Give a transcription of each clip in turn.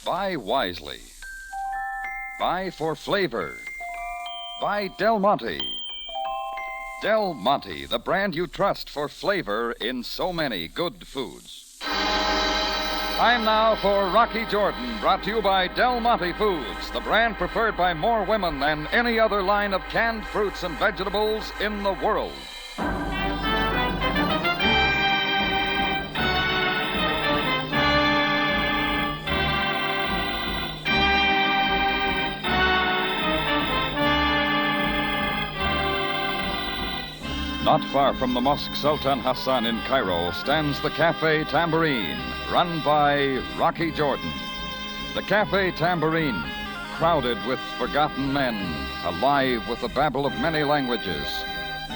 Buy wisely. Buy for flavor. Buy Del Monte. Del Monte, the brand you trust for flavor in so many good foods. Time now for Rocky Jordan, brought to you by Del Monte Foods, the brand preferred by more women than any other line of canned fruits and vegetables in the world. Not far from the Mosque Sultan Hassan in Cairo stands the Cafe Tambourine, run by Rocky Jordan. The Cafe Tambourine, crowded with forgotten men, alive with the babble of many languages.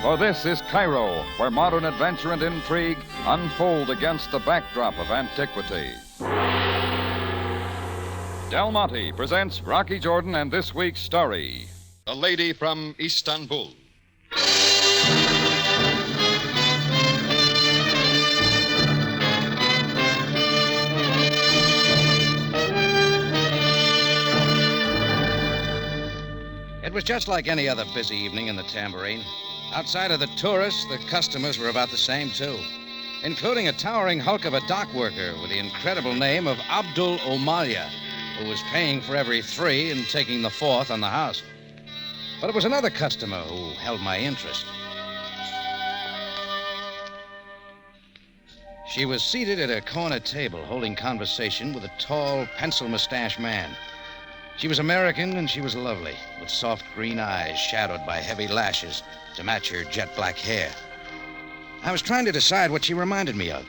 For this is Cairo, where modern adventure and intrigue unfold against the backdrop of antiquity. Del Monte presents Rocky Jordan and this week's story, The Lady from Istanbul. It was just like any other busy evening in the Tambourine. Outside of the tourists, the customers were about the same, too, including a towering hulk of a dock worker with the incredible name of Abdul Omalia, who was paying for every three and taking the fourth on the house. But it was another customer who held my interest. She was seated at a corner table holding conversation with a tall, pencil-mustached man. She was American, and she was lovely, with soft green eyes shadowed by heavy lashes to match her jet black hair. I was trying to decide what she reminded me of.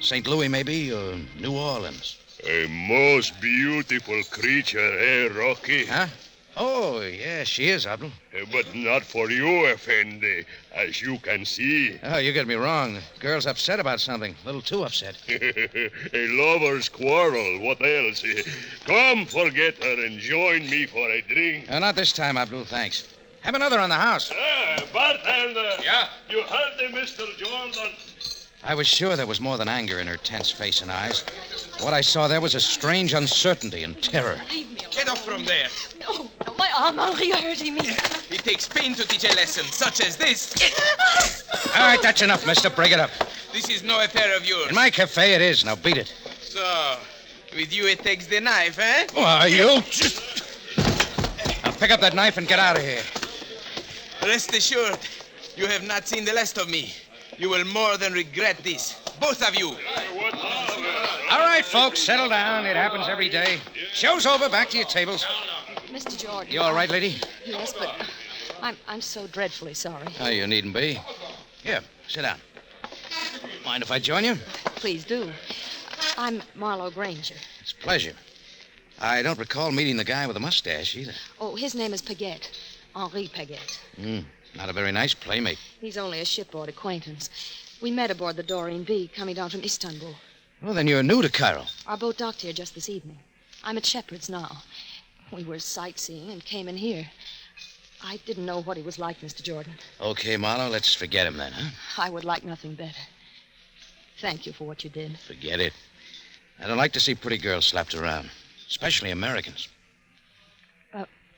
St. Louis, maybe, or New Orleans. A most beautiful creature, eh, Rocky? Huh? Oh, yeah, she is, Abdul. But not for you, Effendi, as you can see. Oh, you got me wrong. The girl's upset about something. A little too upset. A lover's quarrel, what else? Come, forget her and join me for a drink. Not this time, Abdul, thanks. Have another on the house. Bartender. Yeah? You heard the Mr. Jordan. I was sure there was more than anger in her tense face and eyes. What I saw there was a strange uncertainty and terror. Leave me alone. Get off from there. No, my arm, Henri, you're hurting me. It takes pain to teach a lesson such as this. All right, that's enough, mister. Break it up. This is no affair of yours. In my cafe, it is. Now beat it. So, with you it takes the knife, eh? Why, you... Now pick up that knife and get out of here. Rest assured, you have not seen the last of me. You will more than regret this. Both of you. All right, folks, settle down. It happens every day. Show's over. Back to your tables. Mr. Jordan. You all right, lady? Yes, but I'm so dreadfully sorry. Oh, you needn't be. Here, sit down. Mind if I join you? Please do. I'm Marlowe Granger. It's a pleasure. I don't recall meeting the guy with the mustache either. Oh, his name is Paguette. Henri Paguette. Not a very nice playmate. He's only a shipboard acquaintance. We met aboard the Doreen B coming down from Istanbul. Well, then you're new to Cairo. Our boat docked here just this evening. I'm at Shepherd's now. We were sightseeing and came in here. I didn't know what he was like, Mr. Jordan. Okay, Marlowe, let's forget him then, huh? I would like nothing better. Thank you for what you did. Forget it. I don't like to see pretty girls slapped around, especially Americans.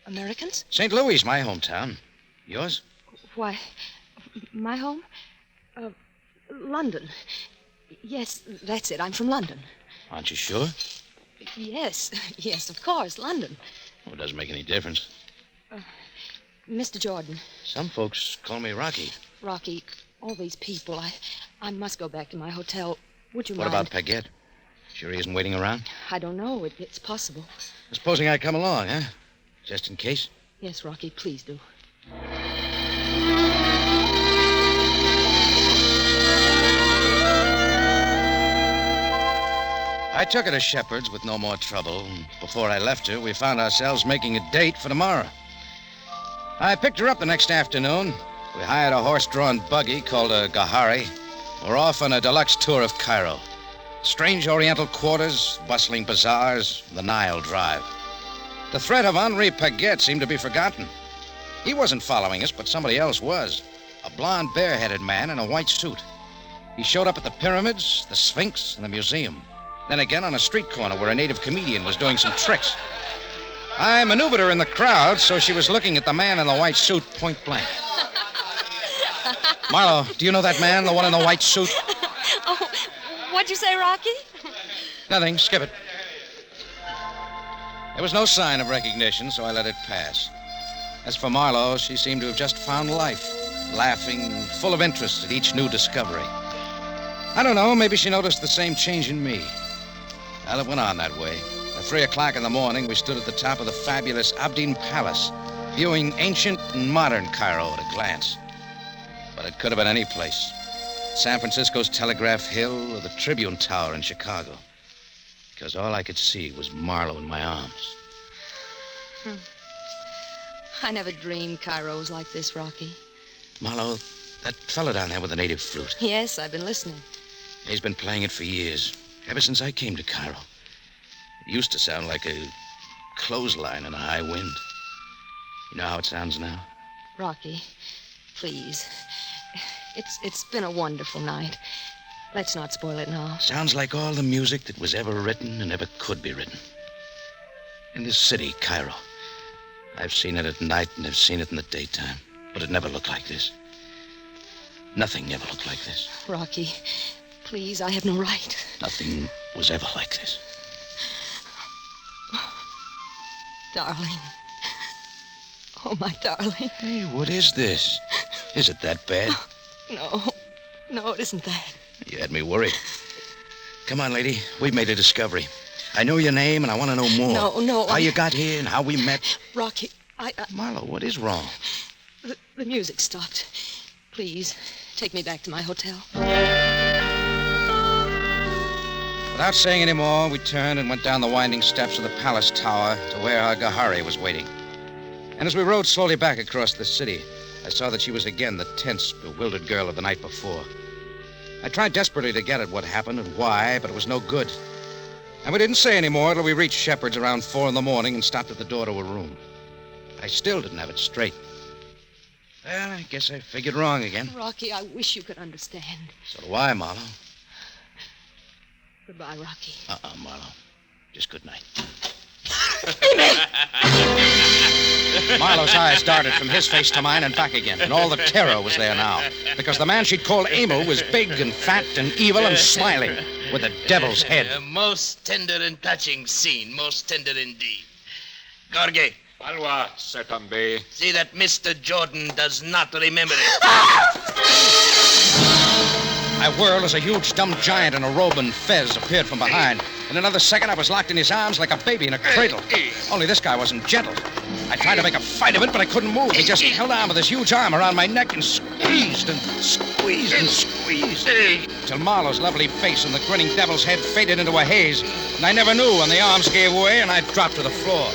Americans? St. Louis, my hometown. Yours? Why, my home? London. Yes, that's it. I'm from London. Aren't you sure? Yes, of course, London. Well, it doesn't make any difference. Mr. Jordan. Some folks call me Rocky. Rocky, all these people, I must go back to my hotel. Would you What mind? about Paguette? Sure he isn't waiting around? I don't know. It's possible. Supposing I come along, huh? Just in case? Yes, Rocky, please do. I took her to Shepherd's with no more trouble. Before I left her, we found ourselves making a date for tomorrow. I picked her up the next afternoon. We hired a horse-drawn buggy called a Gahari. We're off on a deluxe tour of Cairo. Strange oriental quarters, bustling bazaars, the Nile Drive. The threat of Henri Paguette seemed to be forgotten. He wasn't following us, but somebody else was. A blond, bare-headed man in a white suit. He showed up at the pyramids, the Sphinx, and the museum. Then again on a street corner where a native comedian was doing some tricks. I maneuvered her in the crowd so she was looking at the man in the white suit point blank. Marlo, do you know that man, the one in the white suit? Oh, what'd you say, Rocky? Nothing. Skip it. There was no sign of recognition, so I let it pass. As for Marlo, she seemed to have just found life, laughing, full of interest at each new discovery. I don't know, maybe she noticed the same change in me. Well, it went on that way. At 3 o'clock in the morning, we stood at the top of the fabulous Abdin Palace, viewing ancient and modern Cairo at a glance. But it could have been any place. San Francisco's Telegraph Hill or the Tribune Tower in Chicago. Because all I could see was Marlo in my arms. I never dreamed Cairo was like this, Rocky. Marlo, that fella down there with the native flute. Yes, I've been listening. He's been playing it for years, ever since I came to Cairo. It used to sound like a clothesline in a high wind. You know how it sounds now? Rocky, please. It's been a wonderful night. Let's not spoil it now. Sounds like all the music that was ever written and ever could be written. In this city, Cairo. I've seen it at night and I've seen it in the daytime, but it never looked like this. Nothing ever looked like this. Rocky, please, I have no right. Nothing was ever like this. Darling. Oh, my darling. Hey, what is this? Is it that bad? No, it isn't that. You had me worried. Come on, lady. We've made a discovery. I know your name, and I want to know more. No. How you got here and how we met. Rocky, Marlo, what is wrong? The music stopped. Please, take me back to my hotel. Without saying any more, we turned and went down the winding steps of the palace tower to where our Gahari was waiting. And as we rode slowly back across the city, I saw that she was again the tense, bewildered girl of the night before. I tried desperately to get at what happened and why, but it was no good. And we didn't say any more till we reached Shepard's around 4 a.m. and stopped at the door to a room. I still didn't have it straight. Well, I guess I figured wrong again. Rocky, I wish you could understand. So do I, Marlo. Goodbye, Rocky. Marlo. Just good night. Marlo's eyes darted from his face to mine and back again, and all the terror was there now, because the man she'd called Emil was big and fat and evil and smiling, with a devil's head. A most tender and touching scene, most tender indeed. Gorge, Alwa, Setambe. see that Mr. Jordan does not remember it. I whirled as a huge dumb giant in a robe and fez appeared from behind. In another second, I was locked in his arms like a baby in a cradle. Only this guy wasn't gentle. I tried to make a fight of it, but I couldn't move. He just held on with his huge arm around my neck and squeezed and squeezed and squeezed. Till Marlo's lovely face and the grinning devil's head faded into a haze. And I never knew when the arms gave way and I dropped to the floor.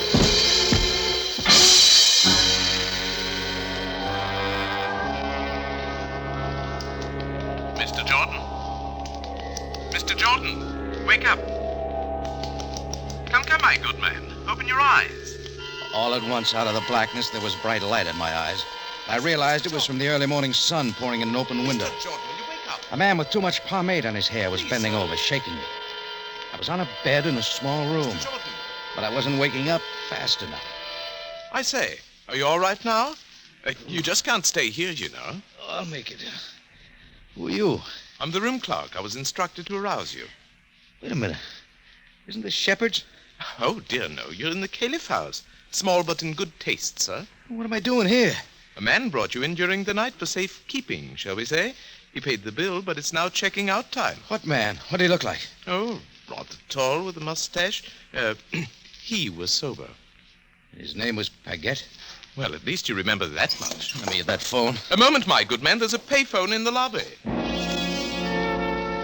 Mr. Jordan? Mr. Jordan, wake up. Come, my good man. Open your eyes. All at once, out of the blackness, there was bright light in my eyes. I realized it was from the early morning sun pouring in an open window. Mr. Jordan, will you wake up? A man with too much pomade on his hair was bending over, shaking me. I was on a bed in a small room, Mr. Jordan. but I wasn't waking up fast enough. I say, are you all right now? You just can't stay here, you know. I'll make it. Who are you? I'm the room clerk. I was instructed to arouse you. Wait a minute. Isn't this Shepard's? Oh, dear, no. You're in the Caliph house. Small but in good taste, sir. What am I doing here? A man brought you in during the night for safekeeping, shall we say? He paid the bill, but it's now checking out time. What man? What did he look like? Oh, rather tall with a mustache. He was sober. His name was Paget. Well, at least you remember that much. Let me get that phone. A moment, my good man. There's a payphone in the lobby.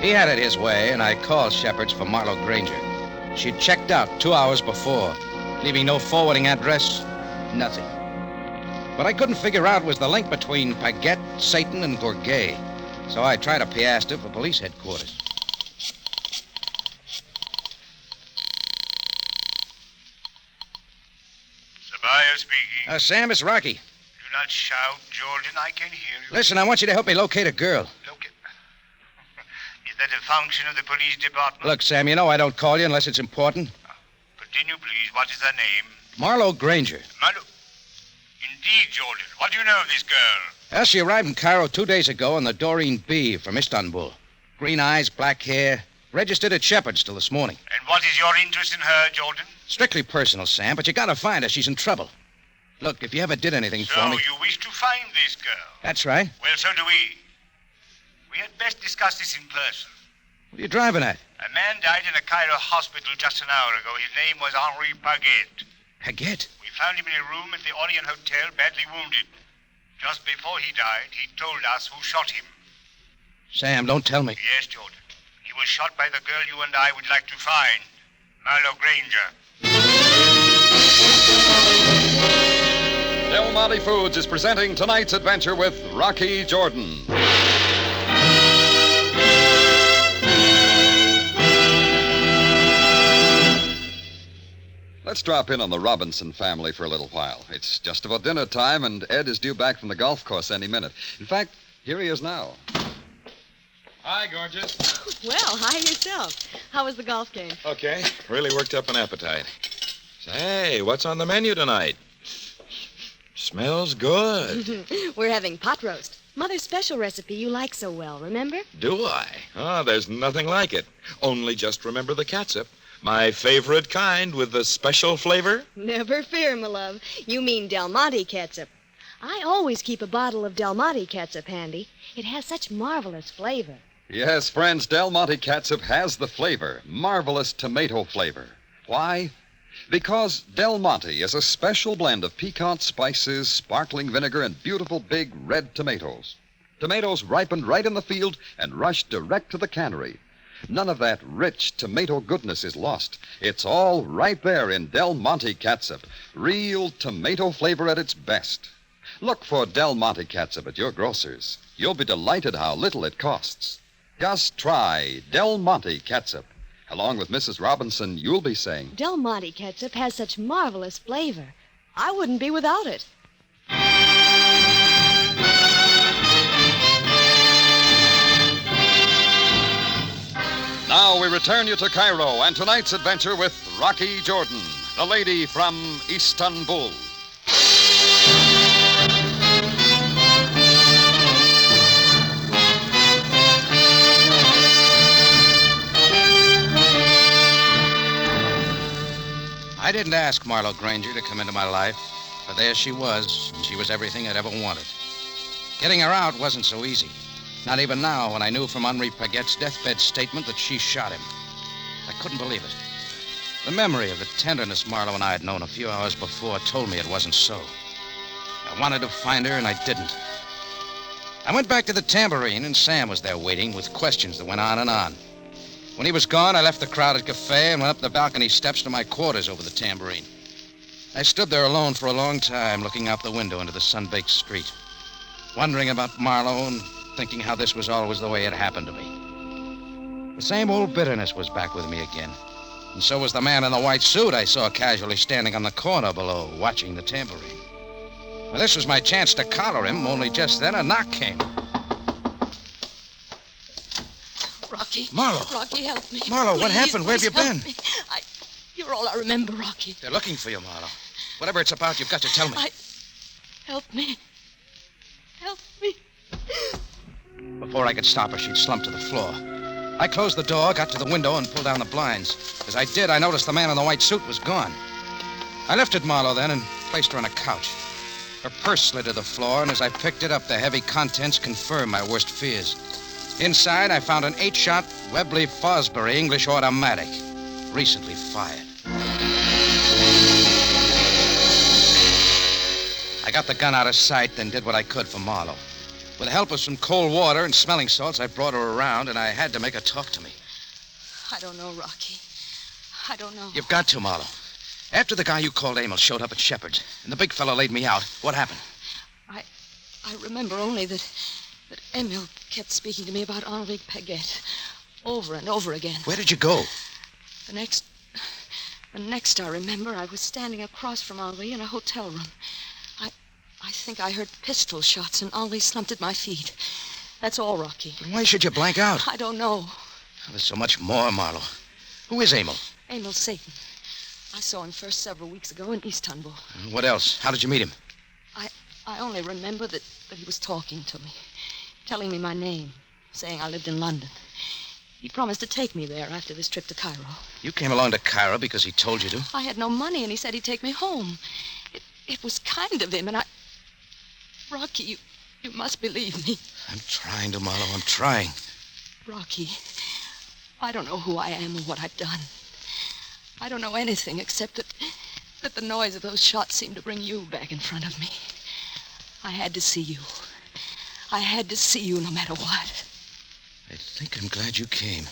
He had it his way, and I called Shepard's for Marlo Granger. She'd checked out 2 hours before, leaving no forwarding address, nothing. What I couldn't figure out was the link between Paget, Satan, and Gourget. So I tried a Piasta for police headquarters. Sabaaya speaking. Sam, it's Rocky. Do not shout, Jordan. I can hear you. Listen, I want you to help me locate a girl. Look it. Is that a function of the police department? Look, Sam, you know I don't call you unless it's important. Continue, please. What is her name? Marlowe Granger. Marlowe. Indeed, Jordan. What do you know of this girl? Well, she arrived in Cairo 2 days ago on the Doreen B from Istanbul. Green eyes, black hair. Registered at Shepherd's till this morning. And what is your interest in her, Jordan? Strictly personal, Sam, but you gotta find her. She's in trouble. Look, if you ever did anything for me... So you wish to find this girl? That's right. Well, so do we. We had best discuss this in person. What are you driving at? A man died in a Cairo hospital just an hour ago. His name was Henri Paguet. Paguet? We found him in a room at the Orient Hotel, badly wounded. Just before he died, he told us who shot him. Sam, don't tell me. Yes, Jordan. He was shot by the girl you and I would like to find, Marlowe Granger. Del Monte Foods is presenting tonight's adventure with Rocky Jordan. Let's drop in on the Robinson family for a little while. It's just about dinner time, and Ed is due back from the golf course any minute. In fact, here he is now. Hi, gorgeous. Well, hi yourself. How was the golf game? Okay. Really worked up an appetite. Say, what's on the menu tonight? Smells good. We're having pot roast. Mother's special recipe you like so well, remember? Do I? Oh, there's nothing like it. Only just remember the catsup. My favorite kind with the special flavor. Never fear, my love. You mean Del Monte catsup. I always keep a bottle of Del Monte catsup handy. It has such marvelous flavor. Yes, friends, Del Monte catsup has the flavor. Marvelous tomato flavor. Why? Because Del Monte is a special blend of piquant spices, sparkling vinegar, and beautiful big red tomatoes. Tomatoes ripened right in the field and rushed direct to the cannery. None of that rich tomato goodness is lost. It's all right there in Del Monte catsup. Real tomato flavor at its best. Look for Del Monte catsup at your grocer's. You'll be delighted how little it costs. Just try Del Monte catsup. Along with Mrs. Robinson, you'll be saying, Del Monte catsup has such marvelous flavor. I wouldn't be without it. Now we return you to Cairo and tonight's adventure with Rocky Jordan, the lady from Istanbul. I didn't ask Marlowe Granger to come into my life, but there she was, and she was everything I'd ever wanted. Getting her out wasn't so easy. Not even now, when I knew from Henri Paguet's deathbed statement that she shot him. I couldn't believe it. The memory of the tenderness Marlowe and I had known a few hours before told me it wasn't so. I wanted to find her, and I didn't. I went back to the tambourine, and Sam was there waiting with questions that went on and on. When he was gone, I left the crowded cafe and went up the balcony steps to my quarters over the tambourine. I stood there alone for a long time, looking out the window into the sun-baked street, wondering about Marlowe and thinking how this was always the way it happened to me. The same old bitterness was back with me again, and so was the man in the white suit I saw casually standing on the corner below, watching the tambourine. Well, this was my chance to collar him, only just then a knock came. Rocky. Marlowe. Rocky, help me. Marlowe, what Please, happened? Where have you please been? help me. You're all I remember, Rocky. They're looking for you, Marlowe. Whatever it's about, you've got to tell me. Help me. Help me. Before I could stop her, she'd slumped to the floor. I closed the door, got to the window, and pulled down the blinds. As I did, I noticed the man in the white suit was gone. I lifted Marlowe then and placed her on a couch. Her purse slid to the floor, and as I picked it up, the heavy contents confirmed my worst fears. Inside, I found an 8-shot Webley Fosbury English automatic, recently fired. I got the gun out of sight, then did what I could for Marlowe. With the help of some cold water and smelling salts, I brought her around, and I had to make her talk to me. I don't know, Rocky. I don't know. You've got to, Marlowe. After the guy you called Emil showed up at Shepherd's, and the big fellow laid me out, what happened? I remember only that Emil kept speaking to me about Henri Paguet over and over again. Where did you go? The next I remember, I was standing across from Henri in a hotel room. I think I heard pistol shots, and Henri slumped at my feet. That's all, Rocky. Why should you blank out? I don't know. There's so much more, Marlowe. Who is Emil? Emil Satan. I saw him first several weeks ago in Istanbul. What else? How did you meet him? I only remember that he was talking to me, telling me my name, saying I lived in London. He promised to take me there after this trip to Cairo. You came along to Cairo because he told you to? I had no money, and he said he'd take me home. It was kind of him, and Rocky, you must believe me. I'm trying to, Marlowe. I'm trying. Rocky, I don't know who I am or what I've done. I don't know anything except that the noise of those shots seemed to bring you back in front of me. I had to see you. I had to see you no matter what. I think I'm glad you came.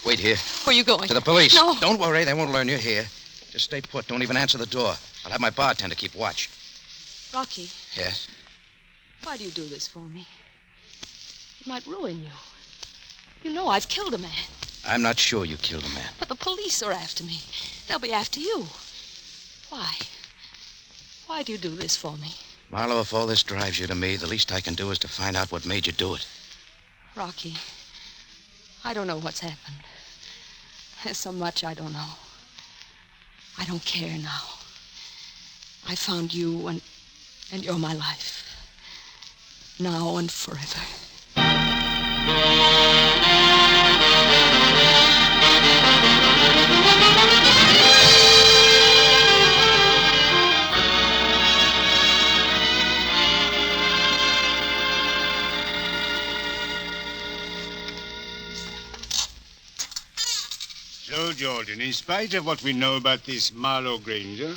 Wait here. Where are you going? To the police. No. Don't worry. They won't learn you're here. Just stay put. Don't even answer the door. I'll have my bartender keep watch. Rocky. Yes? Why do you do this for me? It might ruin you. You know I've killed a man. I'm not sure you killed a man. But the police are after me. They'll be after you. Why? Why do you do this for me? Marlowe, if all this drives you to me, the least I can do is to find out what made you do it. Rocky, I don't know what's happened. There's so much I don't know. I don't care now. I found you, and you're my life. Now and forever. So, Jordan, in spite of what we know about this Marlowe Granger,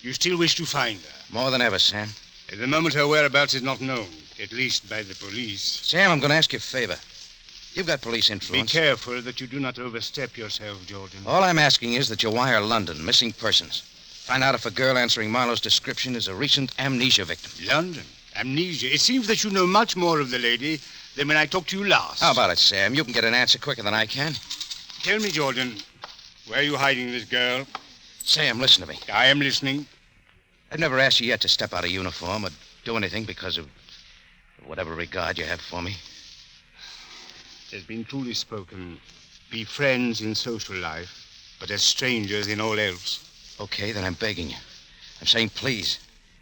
you still wish to find her. More than ever, Sam. At the moment, her whereabouts is not known, at least by the police. Sam, I'm going to ask you a favor. You've got police Be influence. careful that you do not overstep yourself, Jordan. All I'm asking is that you wire London, missing persons. Find out if a girl answering Marlowe's description is a recent amnesia victim. London? Amnesia? It seems that you know much more of the lady than when I talked to you last. How about it, Sam? You can get an answer quicker than I can. Tell me, Jordan, where are you hiding this girl? Sam, listen to me. I am listening. I've never asked you yet to step out of uniform or do anything because of whatever regard you have for me. It has been truly spoken. Be friends in social life, but as strangers in all else. Okay, then I'm begging you. I'm saying please,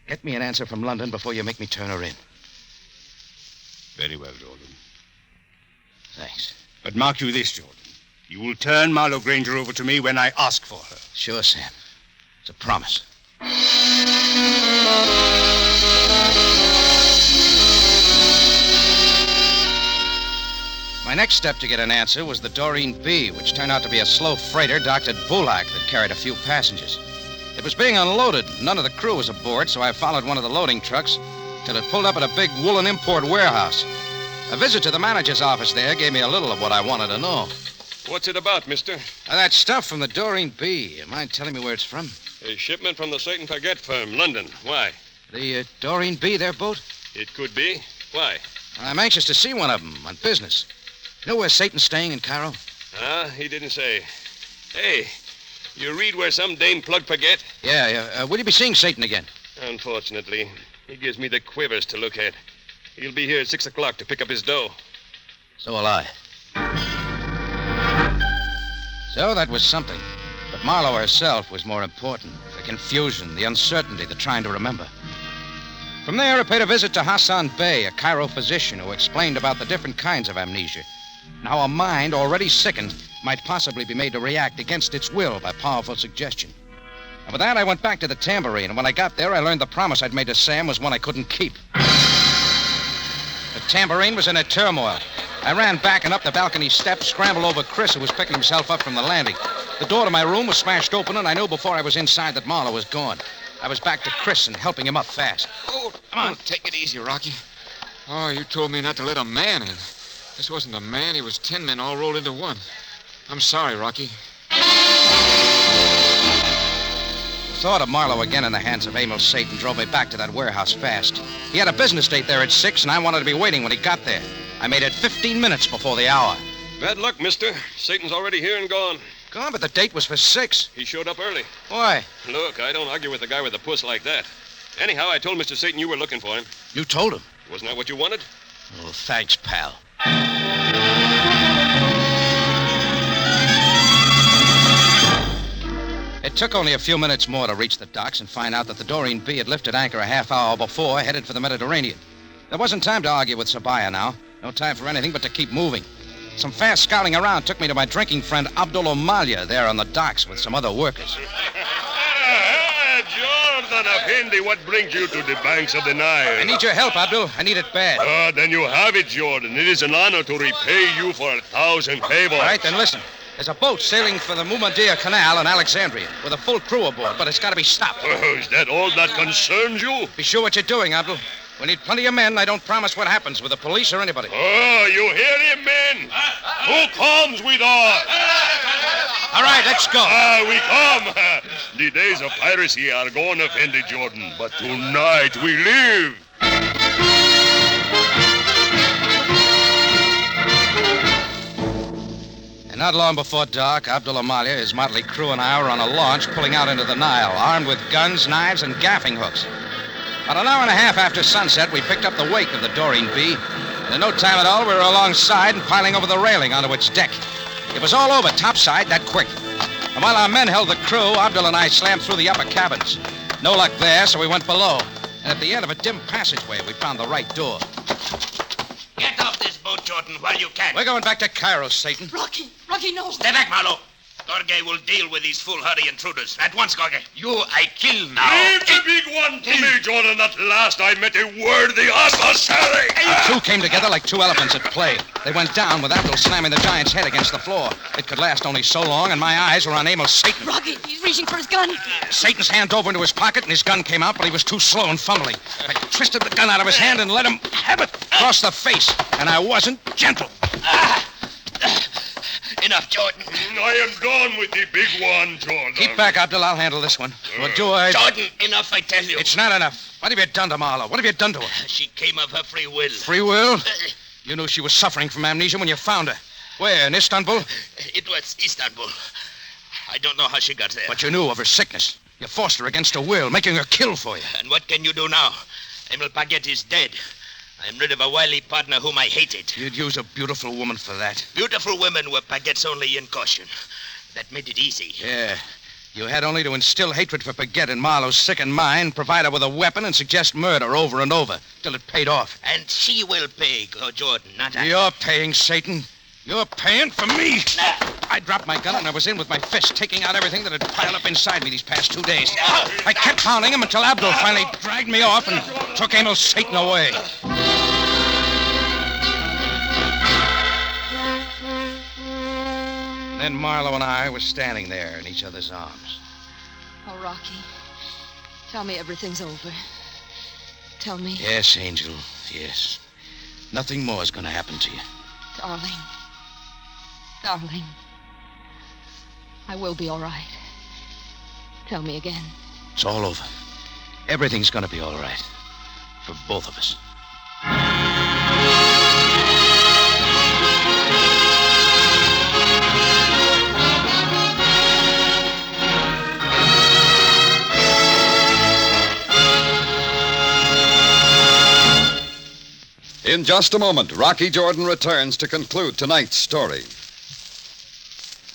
get me an answer from London before you make me turn her in. Very well, Jordan. Thanks. But mark you this, Jordan. You will turn Marlowe Granger over to me when I ask for her. Sure, Sam. It's a promise. My next step to get an answer was the Doreen B, which turned out to be a slow freighter docked at Bulak that carried a few passengers. It was being unloaded. None of the crew was aboard, so I followed one of the loading trucks till it pulled up at a big woolen import warehouse. A visit to the manager's office there gave me a little of what I wanted to know. What's it about, mister? That stuff from the Doreen B. You mind telling me where it's from? A shipment from the Satan Target firm, London. Why? The Doreen B, their boat? It could be. Why? I'm anxious to see one of them on business. You know where Satan's staying in Cairo? He didn't say. Hey, you read where some dame plugged Paget? Yeah. Will you be seeing Satan again? Unfortunately, he gives me the quivers to look at. He'll be here at 6 o'clock to pick up his dough. So will I. So that was something. But Marlowe herself was more important. The confusion, the uncertainty, the trying to remember. From there, I paid a visit to Hassan Bey, a Cairo physician who explained about the different kinds of amnesia. And how a mind already sickened might possibly be made to react against its will by powerful suggestion. And with that, I went back to the tambourine, and when I got there, I learned the promise I'd made to Sam was one I couldn't keep. The tambourine was in a turmoil. I ran back and up the balcony steps, scrambled over Chris, who was picking himself up from the landing. The door to my room was smashed open, and I knew before I was inside that Marlowe was gone. I was back to Chris and helping him up fast. Oh, Come on. take it easy, Rocky. Oh, you told me not to let a man in. This wasn't a man. He was 10 men all rolled into one. I'm sorry, Rocky. The thought of Marlowe again in the hands of Emil Satan drove me back to that warehouse fast. He had a business date there at 6, and I wanted to be waiting when he got there. I made it 15 minutes before the hour. Bad luck, mister. Satan's already here and gone. Gone, but the date was for 6. He showed up early. Why? Look, I don't argue with a guy with a puss like that. Anyhow, I told Mr. Satan you were looking for him. You told him? Wasn't that what you wanted? Oh, thanks, pal. It took only a few minutes more to reach the docks and find out that the Doreen B had lifted anchor a half hour before, headed for the Mediterranean. There wasn't time to argue with Sabaaya now. No time for anything but to keep moving. Some fast scouting around took me to my drinking friend Abdul Amalia there on the docks with some other workers. Jordan Effendi, what brings you to the banks of the Nile? I need your help, Abdul. I need it bad. Then you have it, Jordan. It is an honor to repay you for 1,000 favors. All right, then listen. There's a boat sailing for the Mumadir Canal in Alexandria with a full crew aboard, but it's got to be stopped. Oh, is that all that concerns you? Be sure what you're doing, Abdul. We need plenty of men. I don't promise what happens with the police or anybody. Oh, you hear him, men? Who comes with us? All right, let's go. We come. The days of piracy are gone, Effendi Jordan, but tonight we live. And not long before dark, Abdul Amalia, his motley crew, and I were on a launch pulling out into the Nile, armed with guns, knives, and gaffing hooks. About an hour and a half after sunset, we picked up the wake of the Doreen B. And in no time at all, we were alongside and piling over the railing onto its deck. It was all over topside that quick. And while our men held the crew, Abdul and I slammed through the upper cabins. No luck there, so we went below. And at the end of a dim passageway, we found the right door. Get off this boat, Jordan, while you can. We're going back to Cairo, Satan. Rocky, no. Stay back, Marlowe. Gorge will deal with these foolhardy intruders. At once, Gorge. You I kill now. Leave the big one to me, Jordan. At last I met a worthy adversary. The two came together like two elephants at play. They went down with Abdul slamming the giant's head against the floor. It could last only so long, and my eyes were on Amos Satan. Rocky, he's reaching for his gun. Satan's hand dove into his pocket, and his gun came out, but he was too slow and fumbling. I twisted the gun out of his hand and let him have it across the face, and I wasn't gentle. Enough, Jordan. I am done with the big one, Jordan. Keep back, Abdul. I'll handle this one. Or do I... Jordan, enough, I tell you. It's not enough. What have you done to Marla? What have you done to her? She came of her free will. Free will? You knew she was suffering from amnesia when you found her. Where, in Istanbul? It was Istanbul. I don't know how she got there. But you knew of her sickness. You forced her against her will, making her kill for you. And what can you do now? Emil Paget is dead. I'm rid of a wily partner whom I hated. You'd use a beautiful woman for that. Beautiful women were Paget's only incaution. That made it easy. Yeah. You had only to instill hatred for Paget in Marlowe's sickened mind, provide her with a weapon, and suggest murder over and over, till it paid off. And she will pay, Jordan, not I. You're paying, Satan. You're paying for me. I dropped my gun and I was in with my fist, taking out everything that had piled up inside me these past 2 days. I kept pounding him until Abdul finally dragged me off and took Emil Satan away. Then Marlowe and I were standing there in each other's arms. Oh, Rocky, tell me everything's over. Tell me. Yes, Angel, yes. Nothing more is going to happen to you. Darling, I will be all right. Tell me again. It's all over. Everything's going to be all right. For both of us. In just a moment, Rocky Jordan returns to conclude tonight's story.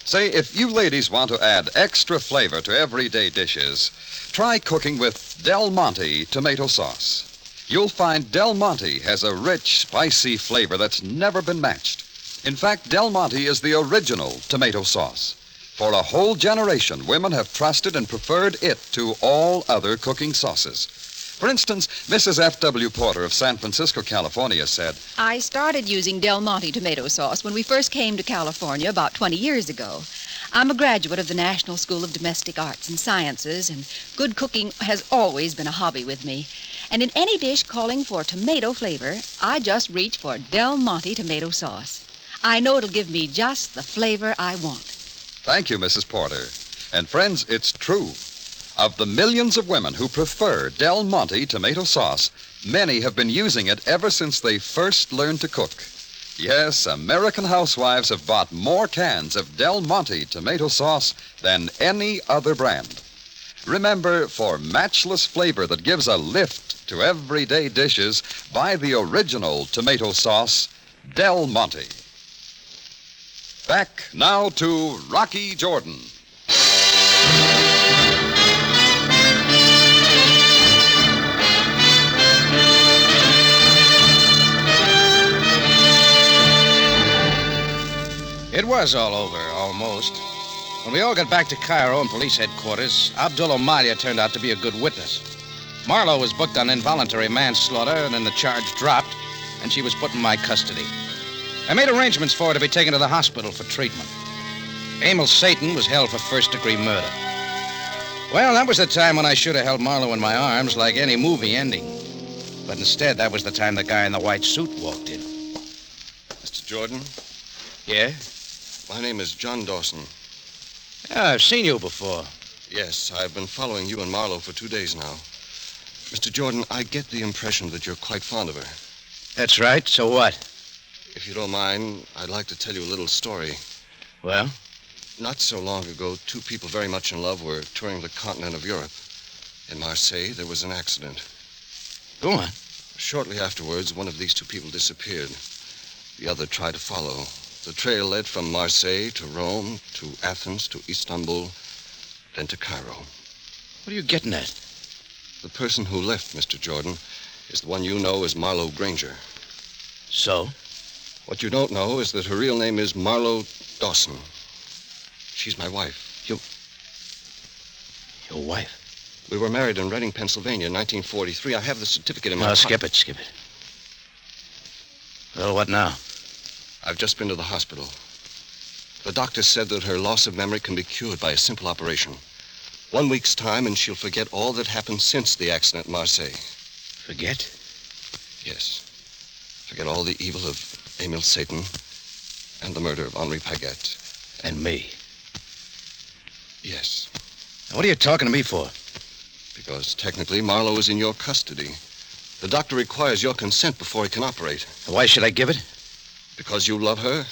Say, if you ladies want to add extra flavor to everyday dishes, try cooking with Del Monte tomato sauce. You'll find Del Monte has a rich, spicy flavor that's never been matched. In fact, Del Monte is the original tomato sauce. For a whole generation, women have trusted and preferred it to all other cooking sauces. For instance, Mrs. F.W. Porter of San Francisco, California said, I started using Del Monte tomato sauce when we first came to California about 20 years ago. I'm a graduate of the National School of Domestic Arts and Sciences, and good cooking has always been a hobby with me. And in any dish calling for tomato flavor, I just reach for Del Monte tomato sauce. I know it'll give me just the flavor I want. Thank you, Mrs. Porter. And friends, it's true. Of the millions of women who prefer Del Monte tomato sauce, many have been using it ever since they first learned to cook. Yes, American housewives have bought more cans of Del Monte tomato sauce than any other brand. Remember, for matchless flavor that gives a lift to everyday dishes, buy the original tomato sauce, Del Monte. Back now to Rocky Jordan. was all over, almost. When we all got back to Cairo and police headquarters, Abdul Omalia turned out to be a good witness. Marlowe was booked on involuntary manslaughter, and then the charge dropped, and she was put in my custody. I made arrangements for her to be taken to the hospital for treatment. Emil Satan was held for first-degree murder. Well, that was the time when I should have held Marlowe in my arms like any movie ending. But instead, that was the time the guy in the white suit walked in. Mr. Jordan? Yeah? My name is John Dawson. Yeah, I've seen you before. Yes, I've been following you and Marlowe for 2 days now. Mr. Jordan, I get the impression that you're quite fond of her. That's right. So what? If you don't mind, I'd like to tell you a little story. Well? Not so long ago, two people very much in love were touring the continent of Europe. In Marseille, there was an accident. Go on. Shortly afterwards, one of these two people disappeared. The other tried to follow. The trail led from Marseille to Rome, to Athens, to Istanbul, then to Cairo. What are you getting at? The person who left, Mr. Jordan, is the one you know as Marlowe Granger. So? What you don't know is that her real name is Marlowe Dawson. She's my wife. Your wife? We were married in Reading, Pennsylvania in 1943. I have the certificate in my No, skip it. Well, what now? I've just been to the hospital. The doctor said that her loss of memory can be cured by a simple operation. 1 week's time, and she'll forget all that happened since the accident in Marseille. Forget? Yes. Forget all the evil of Emil Satan and the murder of Henri Paget. And me? Yes. Now, what are you talking to me for? Because technically Marlowe is in your custody. The doctor requires your consent before he can operate. Why should I give it? Because you love her,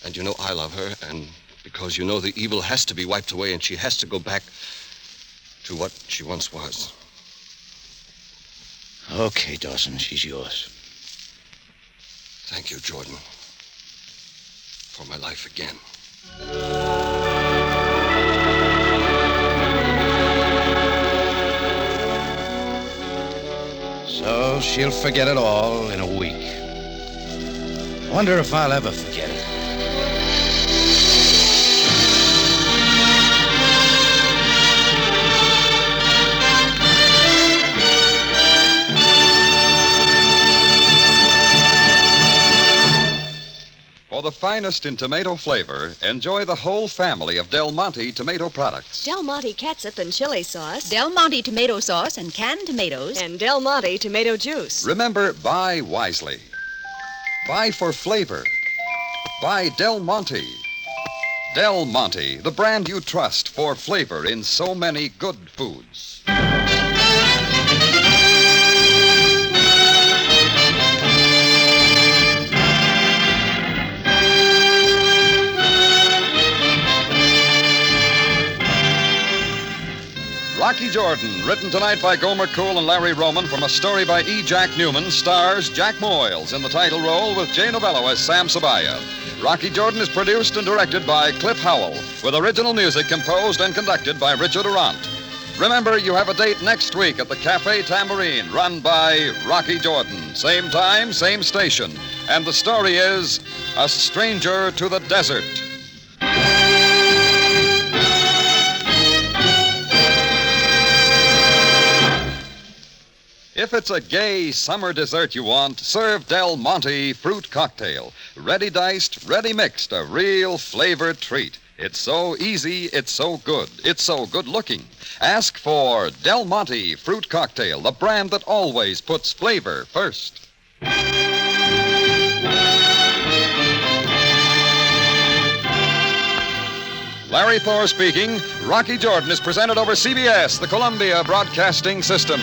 and you know I love her, and because you know the evil has to be wiped away and she has to go back to what she once was. Okay, Dawson, she's yours. Thank you, Jordan, for my life again. So she'll forget it all in a week. I wonder if I'll ever forget it. For the finest in tomato flavor, enjoy the whole family of Del Monte tomato products. Del Monte ketchup and chili sauce. Del Monte tomato sauce and canned tomatoes. And Del Monte tomato juice. Remember, buy wisely. Buy for flavor. Buy Del Monte. Del Monte, the brand you trust for flavor in so many good foods. Rocky Jordan, written tonight by Gomer Cool and Larry Roman from a story by E. Jack Newman, stars Jack Moyles in the title role with Jay Novello as Sam Sabaaya. Rocky Jordan is produced and directed by Cliff Howell, with original music composed and conducted by Richard Arant. Remember, you have a date next week at the Cafe Tambourine, run by Rocky Jordan. Same time, same station. And the story is A Stranger to the Desert. If it's a gay summer dessert you want, serve Del Monte fruit cocktail. Ready diced, ready mixed, a real flavored treat. It's so easy, it's so good, it's so good looking. Ask for Del Monte fruit cocktail, the brand that always puts flavor first. Larry Thor speaking. Rocky Jordan is presented over CBS, the Columbia Broadcasting System.